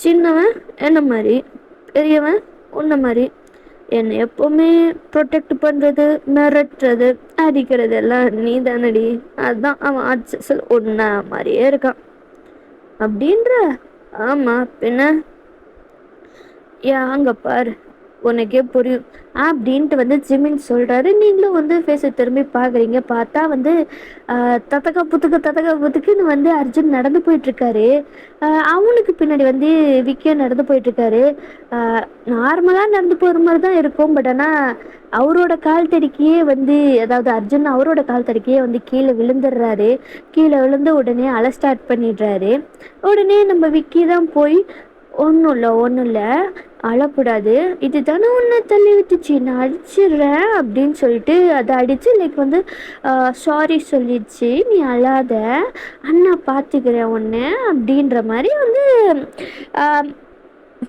சின்னவன் என்ன மாதிரி, பெரியவன் உன்ன மாதிரி. என்னை எப்போவுமே ப்ரொடெக்ட் பண்ணுறது, மிரட்டுறது, அடிக்கிறது எல்லாம் நீ தானடி. அதுதான் அவன் அச்சல் ஒன்றா மாதிரியே இருக்கான் அப்படின்ற. ஆமாம் பின்ன, அங்கே பாரு உனக்கே புரியும் அப்படின்ட்டு வந்து ஜிமின் சொல்கிறாரு. நீங்களும் வந்து ஃபேஸை திரும்பி பார்க்குறீங்க. பார்த்தா வந்து தத்தக்கா புத்துக்குன்னு வந்து அர்ஜுன் நடந்து போயிட்டுருக்காரு. அவனுக்கு பின்னாடி வந்து விக்கியும் நடந்து போயிட்டுருக்காரு. நார்மலாக நடந்து போகிற மாதிரி தான் இருக்கும். பட் ஆனால் அவரோட கால் தடிக்கையே வந்து, அதாவது அர்ஜுன் அவரோட கால் தடிக்கையே வந்து கீழே விழுந்துடுறாரு. கீழே விழுந்து உடனே அழ ஸ்டார்ட் பண்ணிடுறாரு. உடனே நம்ம விக்கி தான் போய் ஒன்றும் இல்லை அழக்கூடாது, இது தானே ஒன்று தள்ளி விட்டுச்சு, நான் அடிச்சிடுறேன் அப்படின்னு சொல்லிட்டு அதை அடித்து லைக் வந்து சாரி சொல்லிடுச்சு, நீ அழாத அண்ணா பார்த்துக்கிறேன் ஒன்று அப்படின்ற மாதிரி வந்து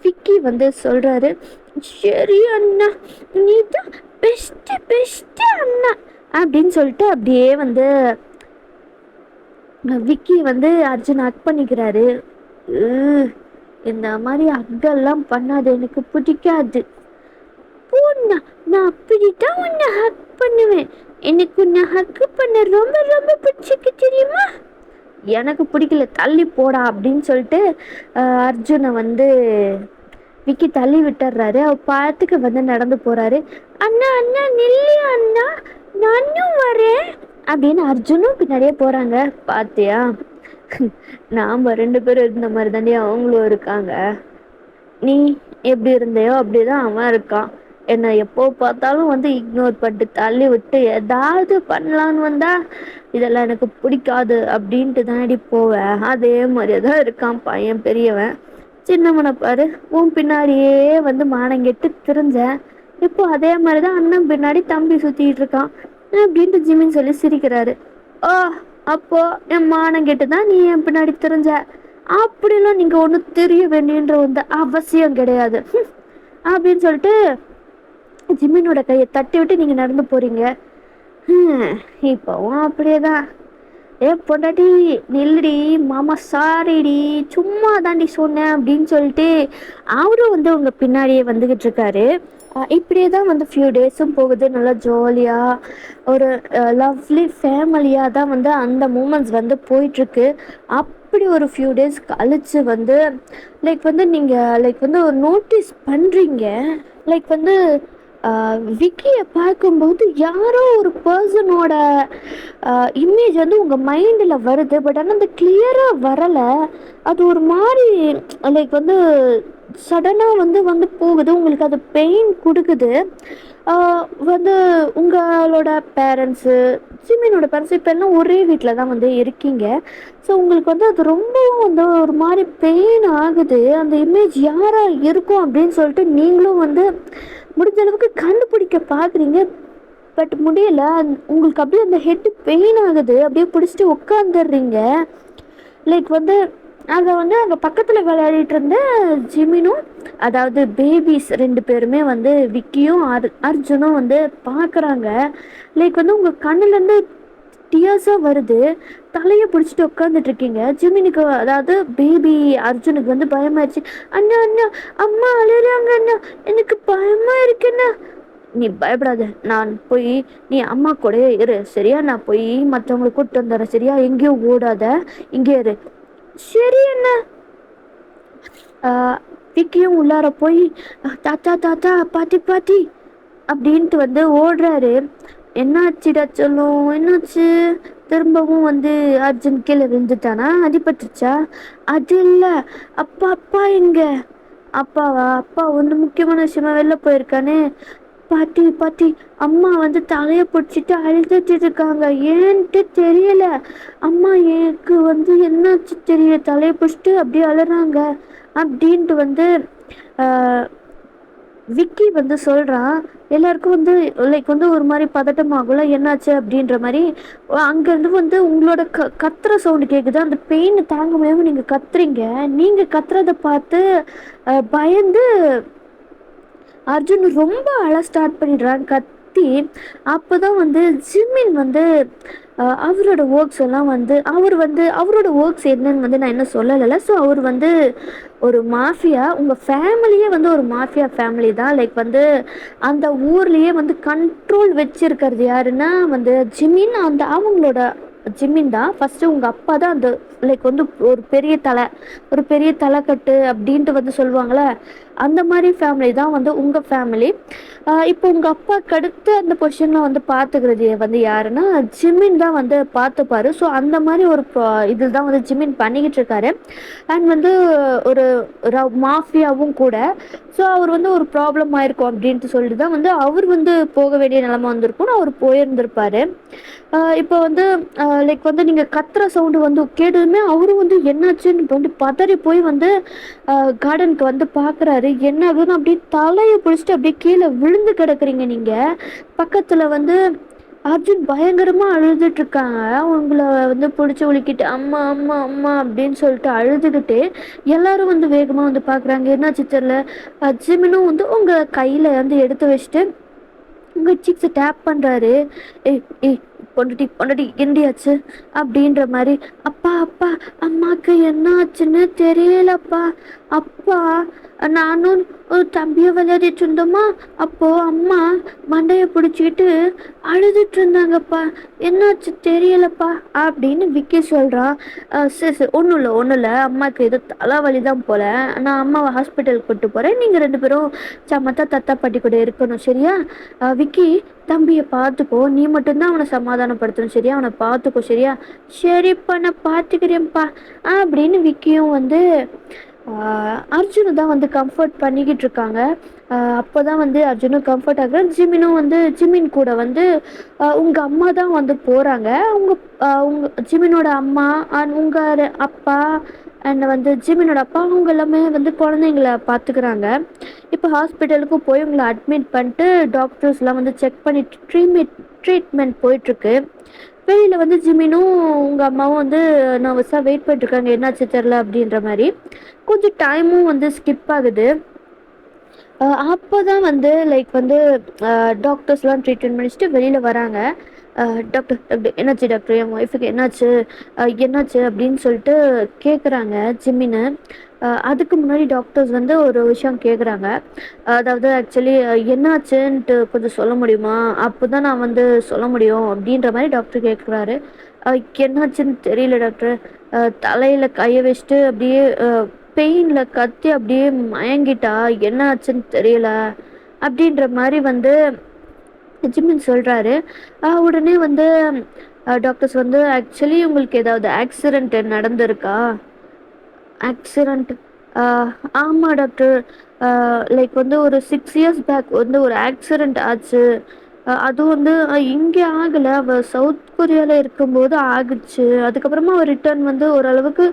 விக்கி வந்து சொல்கிறாரு. சரி அண்ணா, நீ தான் பெஸ்ட்டு அண்ணா அப்படின்னு சொல்லிட்டு அப்படியே வந்து விக்கி வந்து அர்ஜுன் ஹக் பண்ணிக்கிறாரு. இந்த மாதிரி ஹக்கெல்லாம் பண்ணாது, எனக்கு பிடிக்காது. போண்ணா, நான் அப்படிதான் உன்னை ஹக் பண்ணுவேன். எனக்கு உன்னை ஹக் பண்ண ரொம்ப ரொம்ப பிடிச்சிருக்கு தெரியுமா? எனக்கு பிடிக்கல, தள்ளி போடா அப்படின்னு சொல்லிட்டு அர்ஜுனை வந்து விக்கி தள்ளி விட்டுறாரு. அவர் பாட்டுக்கு வந்து நடந்து போகிறாரு. அண்ணா அண்ணா நில்லு அண்ணா, நானும் வரேன் அப்படின்னு அர்ஜுனும் பின்னாடியே போகிறாங்க. பார்த்தியா, நாம் 2 பேரும் இருந்த மாதிரி தானே அவங்களும் இருக்காங்க. நீ எப்படி இருந்தையோ அப்படிதான் அவன் இருக்கான். என்னை எப்போ பார்த்தாலும் வந்து இக்னோர் பண்ணிட்டு தள்ளி விட்டு ஏதாவது பண்ணலான்னு வந்தா இதெல்லாம் எனக்கு பிடிக்காது அப்படின்ட்டு தாண்டி போவேன். அதே மாதிரியே தான் இருக்கான் பையன் பெரியவன். சின்னவனை பாரு, உன் பின்னாடியே வந்து மானங்கெட்டு திரிஞ்சேன். இப்போ அதே மாதிரி தான் அண்ணன் பின்னாடி தம்பி சுற்றிட்டு இருக்கான் அப்படின்ட்டு ஜிமின்னு சொல்லி சிரிக்கிறாரு. ஓ, அப்போ என் மானம் கேட்டு தான் நீ என் பின்னாடி தெரிஞ்ச, அப்படிலாம் நீங்கள் ஒன்றும் தெரிய வேண்டியன்ற வந்து அவசியம் கிடையாது அப்படின்னு சொல்லிட்டு ஜிமினோட கையை தட்டி விட்டு நீங்கள் நடந்து போகிறீங்க. இப்போவும் அப்படியே தான். பொண்டாட்டி நில்லுடி மாமா, சாரிடி, சும்மா தாண்டி சொன்னேன் அப்படின்னு சொல்லிட்டு அவரும் வந்து உங்கள் பின்னாடியே வந்துக்கிட்டு இருக்காரு. இப்படியே தான் வந்து ஃபியூ டேஸும் போகுது. நல்லா ஜாலியாக ஒரு லவ்லி ஃபேமிலியாக தான் வந்து அந்த மூமெண்ட்ஸ் வந்து போயிட்டுருக்கு. அப்படி ஒரு ஃபியூ டேஸ் கழித்து வந்து லைக் வந்து நீங்கள் லைக் வந்து ஒரு நோட்டீஸ் பண்ணுறீங்க. லைக் வந்து விக்கியை பார்க்கும்போது யாரோ ஒரு பர்சனோட இமேஜ் வந்து உங்கள் மைண்டில் வருது. பட் ஆனால் அந்த கிளியராக வரலை. அது ஒரு மாதிரி லைக் வந்து சடனாக வந்து வந்து போகுது. உங்களுக்கு அது பெயின் கொடுக்குது. வந்து உங்களோட பேரண்ட்ஸு, ஜிமினோட பேரண்ட்ஸ் இப்போ எல்லாம் ஒரே வீட்டில் தான் வந்து இருக்கீங்க. ஸோ உங்களுக்கு வந்து அது ரொம்பவும் வந்து ஒரு மாதிரி பெயின் ஆகுது. அந்த இமேஜ் யாராக இருக்கும் அப்படின்னு சொல்லிட்டு நீங்களும் வந்து முடிஞ்ச அளவுக்கு கண்டுபிடிக்க பார்க்குறீங்க. பட் முடியல. உங்களுக்கு அப்படியே அந்த ஹெட் பெயின் ஆகுது. அப்படியே பிடிச்சிட்டு உட்காந்துடுறீங்க. லைக் வந்து அதை வந்து அங்கே பக்கத்தில் விளையாடிட்டு இருந்த ஜிமினும், அதாவது பேபிஸ் 2 பேருமே வந்து விக்கியும் அர்ஜுனும் வந்து பார்க்குறாங்க. லைக் வந்து உங்கள் கண்ணுலேருந்து டியர்ஸாக வருது. தலையை பிடிச்சிட்டு உட்காந்துட்டு இருக்கீங்க. ஜிமினுக்கு, அதாவது பேபி அர்ஜுனுக்கு வந்து பயமாயிடுச்சு. அண்ணா அண்ணா, அம்மா அழுறாங்க அண்ணா, எனக்கு பயமா இருக்குண்ணா. நீ பயப்படாத, நான் போய் நீ அம்மா கூட இரு சரியா, நான் போய் மற்றவங்களை கூப்பிட்டு வந்துடுறேன் சரியா, எங்கேயும் ஓடாத, இங்கே இரு. சரி என்ன. விக்கியும் உள்ளார போய் தாத்தா தாத்தா பாட்டி பாட்டி அப்படின்ட்டு வந்து ஓடுறாரு. என்னாச்சுடா சொல்லும், என்னாச்சு? திரும்பவும் வந்து அர்ஜுன் கீழே விழுந்துட்டானா? அடிபட்டுச்சா? அது இல்லை. அப்பா அப்பா எங்க? அப்பாவா? அப்பா வந்து முக்கியமான விஷயமா வெளில போயிருக்கானே. பாட்டி பாட்டி, அம்மா வந்து தலையை பிடிச்சிட்டு அழுதுட்டு இருக்காங்க. ஏன்ட்டு தெரியல. அம்மா எனக்கு வந்து என்னாச்சு தெரியல, தலையை பிடிச்சிட்டு அப்படியே அழுறாங்க அப்படின்ட்டு வந்து விக்கி வந்து சொல்கிறான். எல்லாருக்கும் வந்து லைக் வந்து ஒரு மாதிரி பதட்டமாகும்ல, என்னாச்சு அப்படின்ற மாதிரி. அங்கேருந்து வந்து உங்களோட கத்துற சவுண்டு கேட்குது. அந்த பெயின் தாங்க முடியாமல் நீங்கள் கத்துறீங்க. நீங்கள் கத்துறதை பார்த்து பயந்து அர்ஜுன் ரொம்ப அழ ஸ்டார்ட் பண்ணிடுறான் கத்தி. அப்போ தான் வந்து ஜிம்மின் வந்து அவரோட ஒர்க்ஸ் எல்லாம் வந்து அவரோட ஒர்க்ஸ் என்னன்னு வந்து நான் என்ன சொல்லலை. ஸோ அவர் வந்து ஒரு மாஃபியா. உங்கள் ஃபேமிலியே வந்து ஒரு மாஃபியா ஃபேமிலி தான். லைக் வந்து அந்த ஊர்லேயே வந்து கண்ட்ரோல் வச்சிருக்கிறது யாருன்னா வந்து ஜிமின். அவங்களோட ஜிமின் தான். ஃபஸ்ட்டு உங்கள் அப்பா தான் அந்த லைக் வந்து ஒரு பெரிய தலைக்கட்டு அப்படின்ட்டு வந்து சொல்லுவாங்களே, அந்த மாதிரி ஃபேமிலி தான் வந்து உங்கள் ஃபேமிலி. இப்போ உங்கள் அப்பாவுக்கு அடுத்து அந்த பொசிஷனில் வந்து பார்த்துக்கிறது வந்து யாருன்னா ஜிமின் தான் வந்து பார்த்துப்பாரு. ஸோ அந்த மாதிரி ஒரு இதில் தான் வந்து ஜிமின் பண்ணிக்கிட்டு இருக்காரு. அண்ட் வந்து ஒரு மாஃபியாவும் கூட. ஸோ அவர் வந்து ஒரு ப்ராப்ளம் ஆயிருக்கும் அப்படின்ட்டு சொல்லிட்டு தான் வந்து அவர் வந்து போக வேண்டிய நிலைமை வந்திருக்கும்னு அவர் போயிருந்திருப்பாரு. இப்போ வந்து லைக் வந்து நீங்கள் கத்துற சவுண்டு வந்து கேட்டதுமே அவரும் வந்து என்னாச்சுன்னு வந்து பதறி போய் வந்து கார்டனுக்கு வந்து பார்க்குறாரு. என்ன ஆகுதுன்னு அப்படியே தலையை பிடிச்சிட்டு அப்படியே கீழே விழுந்து கிடக்குறீங்க நீங்கள். பக்கத்தில் வந்து அர்ஜுன் பயங்கரமாக அழுதுட்ருக்காங்க. உங்களை வந்து பிடிச்சி உலுக்கிட்டு அம்மா அம்மா அம்மா அப்படின்னு சொல்லிட்டு அழுதுகிட்டு எல்லாரும் வந்து வேகமாக வந்து பார்க்குறாங்க. என்னாச்சு தெரியல. ஜிமினும் வந்து உங்கள் கையில் வந்து எடுத்து வச்சுட்டு உங்கள் சீக்ஸை டேப் பண்ணுறாரு. ஏய் ஏய் பொண்டாட்டி பொண்டாட்டி என்னடியாச்சு அப்படின்ற மாதிரி. அப்பா அப்பா, அம்மாவுக்கு என்ன ஆச்சுன்னு தெரியலப்பா. அப்பா, நானும் ஒரு தம்பியை விளையாடிட்டு இருந்தோமா, அப்போது அம்மா மண்டையை பிடிச்சிக்கிட்டு அழுதுட்டு இருந்தாங்கப்பா, என்னாச்சு தெரியலப்பா அப்படின்னு விக்கி சொல்கிறான். சரி சரி, ஒன்றும் இல்லை, அம்மாவுக்கு ஏதோ தலைவலி தான் போல், நான் அம்மாவை ஹாஸ்பிட்டலுக்கு கூப்பிட்டு போகிறேன், நீங்கள் 2 பேரும் சமத்தா தத்தா பாட்டி கூட இருக்கணும் சரியா. விக்கி, தம்பியை பார்த்துக்கோ, நீ மட்டும்தான் அவனை சமாதானப்படுத்தணும் சரியா, அவனை பார்த்துக்கோ சரியா. சரிப்பா, நான் பார்த்துக்கிறேன்ப்பா அப்படின்னு விக்கியும் வந்து அர்ஜுனு தான் வந்து கம்ஃபர்ட் பண்ணிக்கிட்டு இருக்காங்க. அப்போ தான் வந்து அர்ஜுனும் கம்ஃபர்ட் ஆகுறான். ஜிமின் கூட வந்து உங்கள் அம்மா தான் வந்து போகிறாங்க. உங்கள் ஜிமினோட அம்மா அண்ட் உங்கள் அப்பா அண்ட் வந்து ஜிமினோட அப்பா அவங்க எல்லாமே வந்து குழந்தைங்கள பார்த்துக்கிறாங்க. இப்போ ஹாஸ்பிட்டலுக்கு போய் உங்களை அட்மிட் பண்ணிட்டு டாக்டர்ஸ்லாம் வந்து செக் பண்ணிட்டு ட்ரீட்மெண்ட் போயிட்டுருக்கு. வெளியில் வந்து ஜிமினும் உங்கள் அம்மாவும் வந்து நர்வஸாக வெயிட் பண்ணிட்டுருக்காங்க, என்னாச்சு தெரில அப்படின்ற மாதிரி. கொஞ்சம் டைமும் வந்து ஸ்கிப் ஆகுது. அப்போ தான் வந்து லைக் வந்து டாக்டர்ஸ்லாம் ட்ரீட்மெண்ட் பண்ணிச்சுட்டு வெளியில் வராங்க. டாக்டர் டாக்டர் என்னாச்சு டாக்டர், என் ஒய்ஃபுக்கு என்னாச்சு அப்படின்னு சொல்லிட்டு கேட்குறாங்க ஜிம்மின்னு. அதுக்கு முன்னாடி டாக்டர்ஸ் வந்து ஒரு விஷயம் கேட்குறாங்க. அதாவது ஆக்சுவலி என்னாச்சுன்ட்டு கொஞ்சம் சொல்ல முடியுமா, அப்போ தான் நான் வந்து சொல்ல முடியும் அப்படின்ற மாதிரி டாக்டர் கேட்குறாரு. என்னாச்சுன்னு தெரியல டாக்டர், தலையில் கையை வச்சுட்டு அப்படியே பெயினில் கத்தி அப்படியே மயங்கிட்டா, என்ன ஆச்சுன்னு தெரியல அப்படின்ற மாதிரி வந்து ஜிம்மின் சொல்கிறாரு. உடனே வந்து டாக்டர்ஸ் வந்து ஆக்சுவலி உங்களுக்கு ஏதாவது ஆக்சிடெண்ட் நடந்திருக்கா? ஆக்சிடெண்ட் ஆமாம் டாக்டர். லைக் வந்து ஒரு 6 இயர்ஸ் பேக் வந்து ஒரு ஆக்சிடெண்ட் ஆச்சு. அது வந்து இங்கே ஆகலை, அவள் சவுத் கொரியாவில் இருக்கும்போது ஆகுச்சு. அதுக்கப்புறமா அவள் ரிட்டர்ன் வந்து ஓரளவுக்கு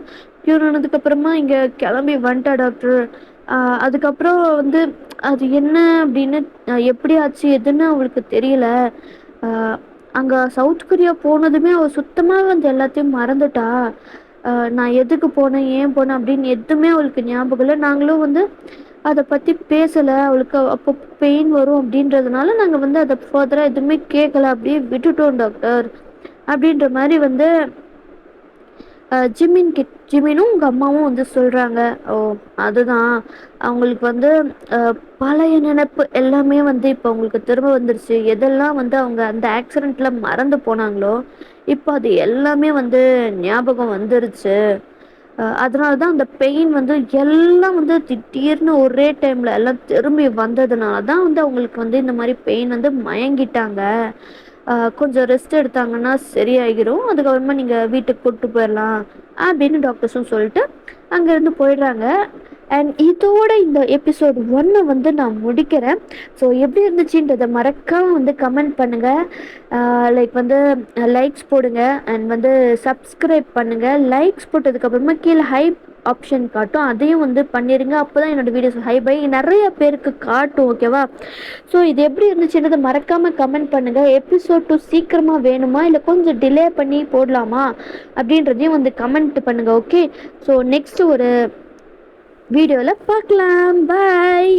க்யூர் ஆனதுக்கப்புறமா இங்கே கிளம்பி வந்துட்டா டாக்டர். அதுக்கப்புறம் வந்து அது என்ன அப்படின்னு எப்படி ஆச்சு எதுன்னு அவளுக்கு தெரியல. அங்கே சவுத் கொரியா போனதுமே அவள் சுத்தமாக வந்து எல்லாத்தையும் மறந்துட்டா. நான் எதுக்கு போனேன் ஏன் போனேன் அப்படின்னு எதுவுமே அவளுக்கு ஞாபகம் இல்லை. நாங்களும் வந்து அதை பற்றி பேசலை. அவளுக்கு அப்போ பெயின் வரும் அப்படின்றதுனால நாங்கள் வந்து அதை ஃபர்தராக எதுவுமே கேட்கல, அப்படியே விட்டுட்டோம் டாக்டர் அப்படின்ற மாதிரி வந்து ஜிமினும் உங்கள் அம்மாவும் வந்து சொல்கிறாங்க. ஓ, அதுதான் அவங்களுக்கு வந்து பழைய நினைப்பு எல்லாமே வந்து இப்போ அவங்களுக்கு திரும்ப வந்துருச்சு. எதெல்லாம் வந்து அவங்க அந்த ஆக்சிடெண்ட்டில் மறந்து போனாங்களோ இப்போ அது எல்லாமே வந்து ஞாபகம் வந்துருச்சு. அதனால தான் அந்த பெயின் வந்து எல்லாம் வந்து திடீர்னு ஒரே டைமில் எல்லாம் திரும்பி வந்ததுனால தான் வந்து அவங்களுக்கு வந்து இந்த மாதிரி பெயின் வந்து மயங்கிட்டாங்க. கொஞ்சம் ரெஸ்ட் எடுத்தாங்கன்னா சரியாகிடும். அதுக்கப்புறமா நீங்கள் வீட்டுக்கு கூப்பிட்டு போயிடலாம் அப்படின்னு டாக்டர்ஸும் சொல்லிட்டு அங்கேருந்து போயிடுறாங்க. அண்ட் இதோட இந்த எபிசோட் 1 வந்து நான் முடிக்கிறேன். ஸோ எப்படி இருந்துச்சுன்றதை மறக்காம வந்து கமெண்ட் பண்ணுங்கள். லைக் வந்து லைக்ஸ் போடுங்க அண்ட் வந்து சப்ஸ்கிரைப் பண்ணுங்கள். லைக்ஸ் போட்டதுக்கப்புறமா கீழே ஹைப் ஆப்ஷன் காட்டும், அதையும் வந்து பண்ணிடுங்க. அப்போ தான் என்னோடய வீடியோஸ் ஹைப் ஆகி நிறைய பேருக்கு காட்டும். ஓகேவா? ஸோ இது எப்படி இருந்துச்சுன்றதை மறக்காமல் கமெண்ட் பண்ணுங்கள். எபிசோட் 2 சீக்கிரமாக வேணுமா இல்லை கொஞ்சம் டிலே பண்ணி போடலாமா அப்படின்றதையும் வந்து கமெண்ட் பண்ணுங்கள். ஓகே, ஸோ நெக்ஸ்ட் ஒரு வீடியோவில் பார்க்கலாம். பாய்.